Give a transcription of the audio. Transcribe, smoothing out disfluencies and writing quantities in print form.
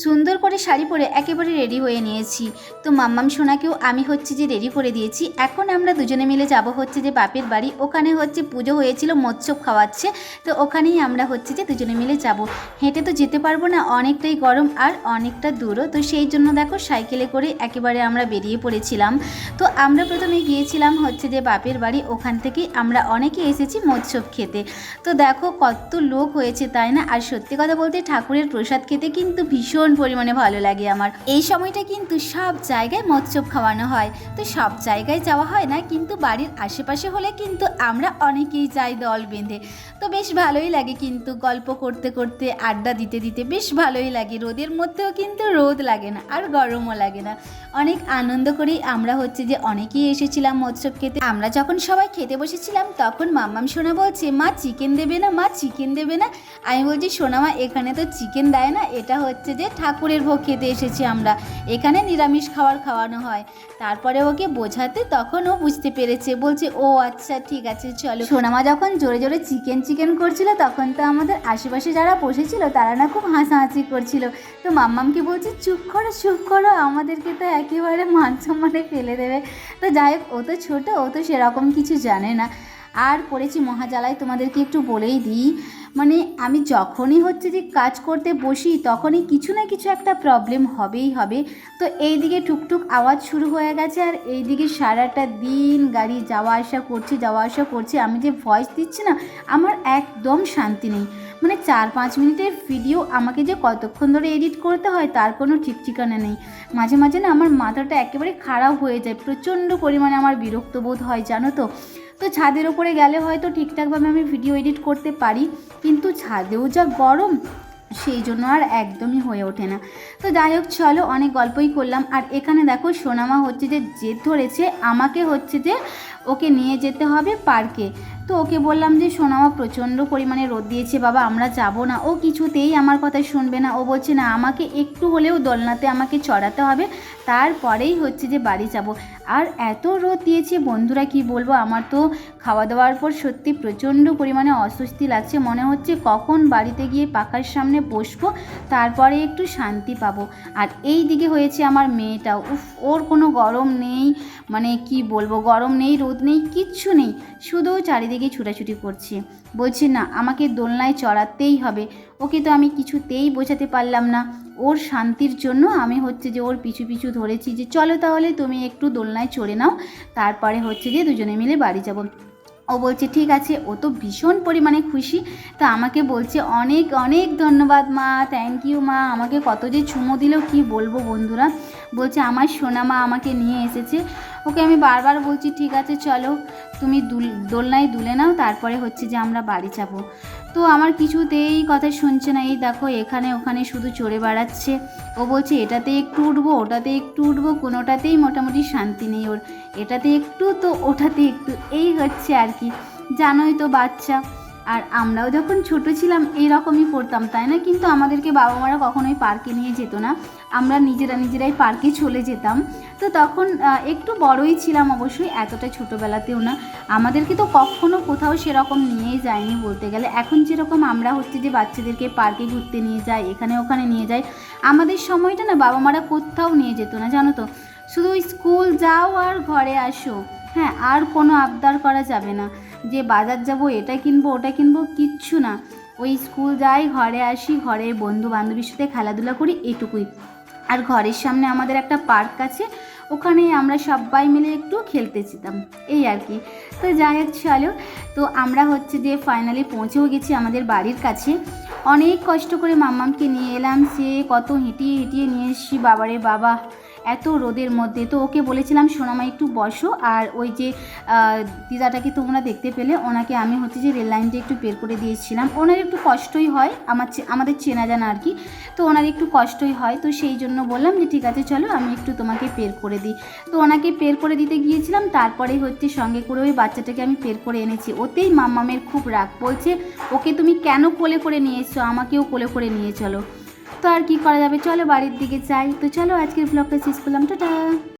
সুন্দর করে শাড়ি পরে একেবারে রেডি হয়ে নিয়েছি। তো মাম্মাম সোনাকেও আমি হচ্ছে যে রেডি করে দিয়েছি। এখন আমরা দুজনে মিলে যাব হচ্ছে যে বাপের বাড়ি। ওখানে হচ্ছে পুজো হয়েছিল, মৎস্য খাওয়াচ্ছে, তো ওখানেই আমরা হচ্ছে যে দুজনে মিলে যাব। হেঁটে তো যেতে পারবো না, অনেকটাই গরম আর অনেকটা দূরও, তো সেই জন্য দেখো সাইকেলে করে একেবারে আমরা বেরিয়ে পড়েছিলাম। তো আমরা প্রথমে গিয়েছিলাম হচ্ছে যে বাপের বাড়ি, ওখান থেকেই আমরা অনেকে এসেছি মৎস্য খেতে। তো দেখো কত লোক হয়েছে, তাই না? আর সত্যি কথা বলতে ঠাকুরের প্রসাদ খেতে কিন্তু ভীষণ পরিমাণে ভালো লাগে আমার। এই সময়টা কিন্তু সব জায়গায় মৎস্য খাওয়ানো হয়, তো সব জায়গায় যাওয়া হয় না, কিন্তু বাড়ির আশেপাশে হলে কিন্তু আমরা অনেকেই যাই দল বেঁধে। তো বেশ ভালোই লাগে, কিন্তু গল্প করতে করতে আড্ডা দিতে দিতে বেশ ভালোই লাগে। রোদের মধ্যেও কিন্তু রোদ লাগে না আর গরমও লাগে না, অনেক আনন্দ করেই আমরা হচ্ছে যে অনেকেই এসেছিলাম মৎস্য খেতে। আমরা যখন সবাই খেতে বসেছিলাম তখন মাম্মাম সোনা বলছে, মা চিকেন দেবে না, মা চিকেন দেবে না। আমি বলছি, সোনা মা এখানে তো চিকেন দেয় না, এটা হচ্ছে যে ঠাকুরের ভোগ খেতে এসেছি আমরা, এখানে নিরামিষ খাওয়ানো হয়। তারপরে ওকে বোঝাতে তখন ও বুঝতে পেরেছে, বলছে ও আচ্ছা ঠিক আছে চলো। সোনামা যখন জোরে জোরে চিকেন করছিল তখন তো আমাদের আশেপাশে যারা বসেছিল তারা না খুব হাসাহাসি করছিল। তো মাম্মামকে বলছে চুপ করো, আমাদেরকে তো একেবারে মান সম্মানে ফেলে দেবে। তো যাই হোক, ও তো ছোটো, ও তো সেরকম কিছু জানে না। আর পড়েছি মহাজালায়, তোমাদেরকে একটু বলেই দিই, মানে আমি যখনই হচ্ছে যে কাজ করতে বসি তখনই কিছু না কিছু একটা প্রবলেম হবেই হবে। তো এই দিকে টুকটুক আওয়াজ শুরু হয়ে গেছে, আর এই দিকে সারাটা দিন গাড়ি যাওয়া আসা করছি। আমি যে ভয়েস দিচ্ছি না, আমার একদম শান্তি নেই। মানে 4-5 মিনিটের ভিডিও আমাকে যে কতক্ষণ ধরে এডিট করতে হয় তার কোনো ঠিক ঠিকানা নেই। মাঝে মাঝে না আমার মাথাটা একেবারে খারাপ হয়ে যায়, প্রচণ্ড পরিমাণে আমার বিরক্ত বোধ হয়, জানো তো। তো ছাদের ওপরে গেলে হয়তো ঠিকঠাকভাবে আমি ভিডিও এডিট করতে পারি, কিন্তু ছাদেও যা গরম, সেই জন্য আর একদমই হয়ে ওঠে না। তো যাই হোক চলো, অনেক গল্পই করলাম। আর এখানে দেখো সোনামা হচ্ছে যে জেদ ধরেছে আমাকে হচ্ছে যে ওকে নিয়ে যেতে হবে পার্কে। তো ওকে বললাম যে সোনামা প্রচণ্ড পরিমাণে রোদ দিয়েছে বাবা, আমরা যাব না। ও কিছুতেই আমার কথা শুনবে না, ও বলছে না আমাকে একটু হলেও দোলনাতে আমাকে চড়াতে হবে, তারপরেই হচ্ছে যে বাড়ি যাব। আর এত রোদ দিয়েছে বন্ধুরা, কি বলবো, আমার তো খাওয়া দাওয়ার পর সত্যি প্রচণ্ড পরিমাণে অস্বস্তি লাগছে, মনে হচ্ছে কখন বাড়িতে গিয়ে পাখার সামনে বসবো, তারপরে একটু শান্তি পাবো। আর এই দিকে হয়েছে আমার মেয়েটাও, ওর কোনো গরম নেই, মানে কি বলবো, গরম নেই, রোদ নেই, কিচ্ছু নেই, শুধু চারিদিকে ছুটাছুটি করছে। বলছে না আমাকে দোলনায় চড়াতেই হবে। ওকে তো আমি কিছুতেই বোঝাতে পারলাম না, ওর শান্তির জন্য আমি হচ্ছে যে ওর পিছু পিছু ধরেছি যে চলো তাহলে তুমি একটু দোলনায় চড়ে নাও, তারপরে হচ্ছে যে দুজনে মিলে বাড়ি যাব। ও বলছে ঠিক আছে, ও তো ভীষণ পরিমাণে খুশি। তা আমাকে বলছে অনেক অনেক ধন্যবাদ মা, থ্যাংক ইউ মা, আমাকে কত যে চুমো দিল কি বলবো বন্ধুরা। বলছে আমার সোনা মা আমাকে নিয়ে এসেছে। ওকে আমি বারবার বলছি ঠিক আছে চলো তুমি দোলনায় দুলে নাও, তারপরে হচ্ছে যে আমরা বাড়ি যাব। তো আমার কিছুতেই কথা শুনছে না, এই দেখো এখানে ওখানে শুধু চড়ে বেড়াচ্ছে। ও বলছে এটাতে একটু উঠবো, ওটাতে একটু উঠবো, কোনোটাতেই মোটামুটি শান্তি নেই ওর, এটাতে একটু তো ওটাতে একটু, এই হচ্ছে আর কি, জানোই তো বাচ্চা। আর আমরাও যখন ছোট ছিলাম এইরকমই করতাম, তাই না? কিন্তু আমাদেরকে বাবা মারা কখনোই পার্কে নিয়ে যেত না, আমরা নিজেরাই পার্কে চলে যেতাম। তো তখন একটু বড়ই ছিলাম অবশ্যই, এতটা ছোটোবেলাতেও না, আমাদেরকে তো কখনো কোথাও সেরকম নিয়েই যায়নি বলতে গেলে। এখন যেরকম আমরা হচ্ছে যে বাচ্চাদেরকে পার্কে ঘুরতে নিয়ে যাই, এখানে ওখানে নিয়ে যাই, আমাদের সময়টা না বাবা মারা কোথাও নিয়ে যেত না, জানো তো। শুধু স্কুল যাও আর ঘরে আসো, হ্যাঁ, আর কোনো আবদার করা যাবে না যে বাজার যাব, এটা কিনবো ওটা কিনবো, কিচ্ছু না। ওই স্কুল যাই, ঘরে আসি, ঘরে বন্ধু বান্ধবীর সাথে খেলাধুলা করি, এটুকুই। আর ঘরের সামনে আমাদের একটা পার্ক আছে, ওখানে আমরা সবাই মিলে একটু খেলতে যেতাম, এই আর কি। তো যাই হোক চলো, তো আমরা হচ্ছে যে ফাইনালি পৌঁছেও গেছি আমাদের বাড়ির কাছে। অনেক কষ্ট করে মাম্মামকে নিয়ে এলাম, সে কত হেঁটিয়ে নিয়ে এসেছি, বাবারে বাবা, এত রোদের মধ্যে। তো ওকে বলেছিলাম সোনামা একটু বসো, আর ওই যে দিদাটাকে তোমরা দেখতে পেলে, ওনাকে আমি হচ্ছে যে রেল লাইনটা একটু বের করে দিয়েছিলাম। ওনার একটু কষ্টই হয়, আমাদের চেনা জানা আর কি, তো ওনার একটু কষ্টই হয়, তো সেই জন্য বললাম যে ঠিক আছে চলো আমি একটু তোমাকে পের করে দিই। তো ওনাকে পের করে দিতে গিয়েছিলাম, তারপরে হচ্ছে সঙ্গে করে ওই বাচ্চাটাকে আমি পের করে এনেছি। ওতেই মাম্মামের খুব রাগ, বলছে ওকে তুমি কেন কোলে করে নিয়ে এসছো, আমাকেও কোলে করে নিয়ে চলো। তো আর কি করা যাবে, চলো বাড়ির দিকে যাই। তো চলো আজকের ব্লগটা শেষ করলাম, টাটা।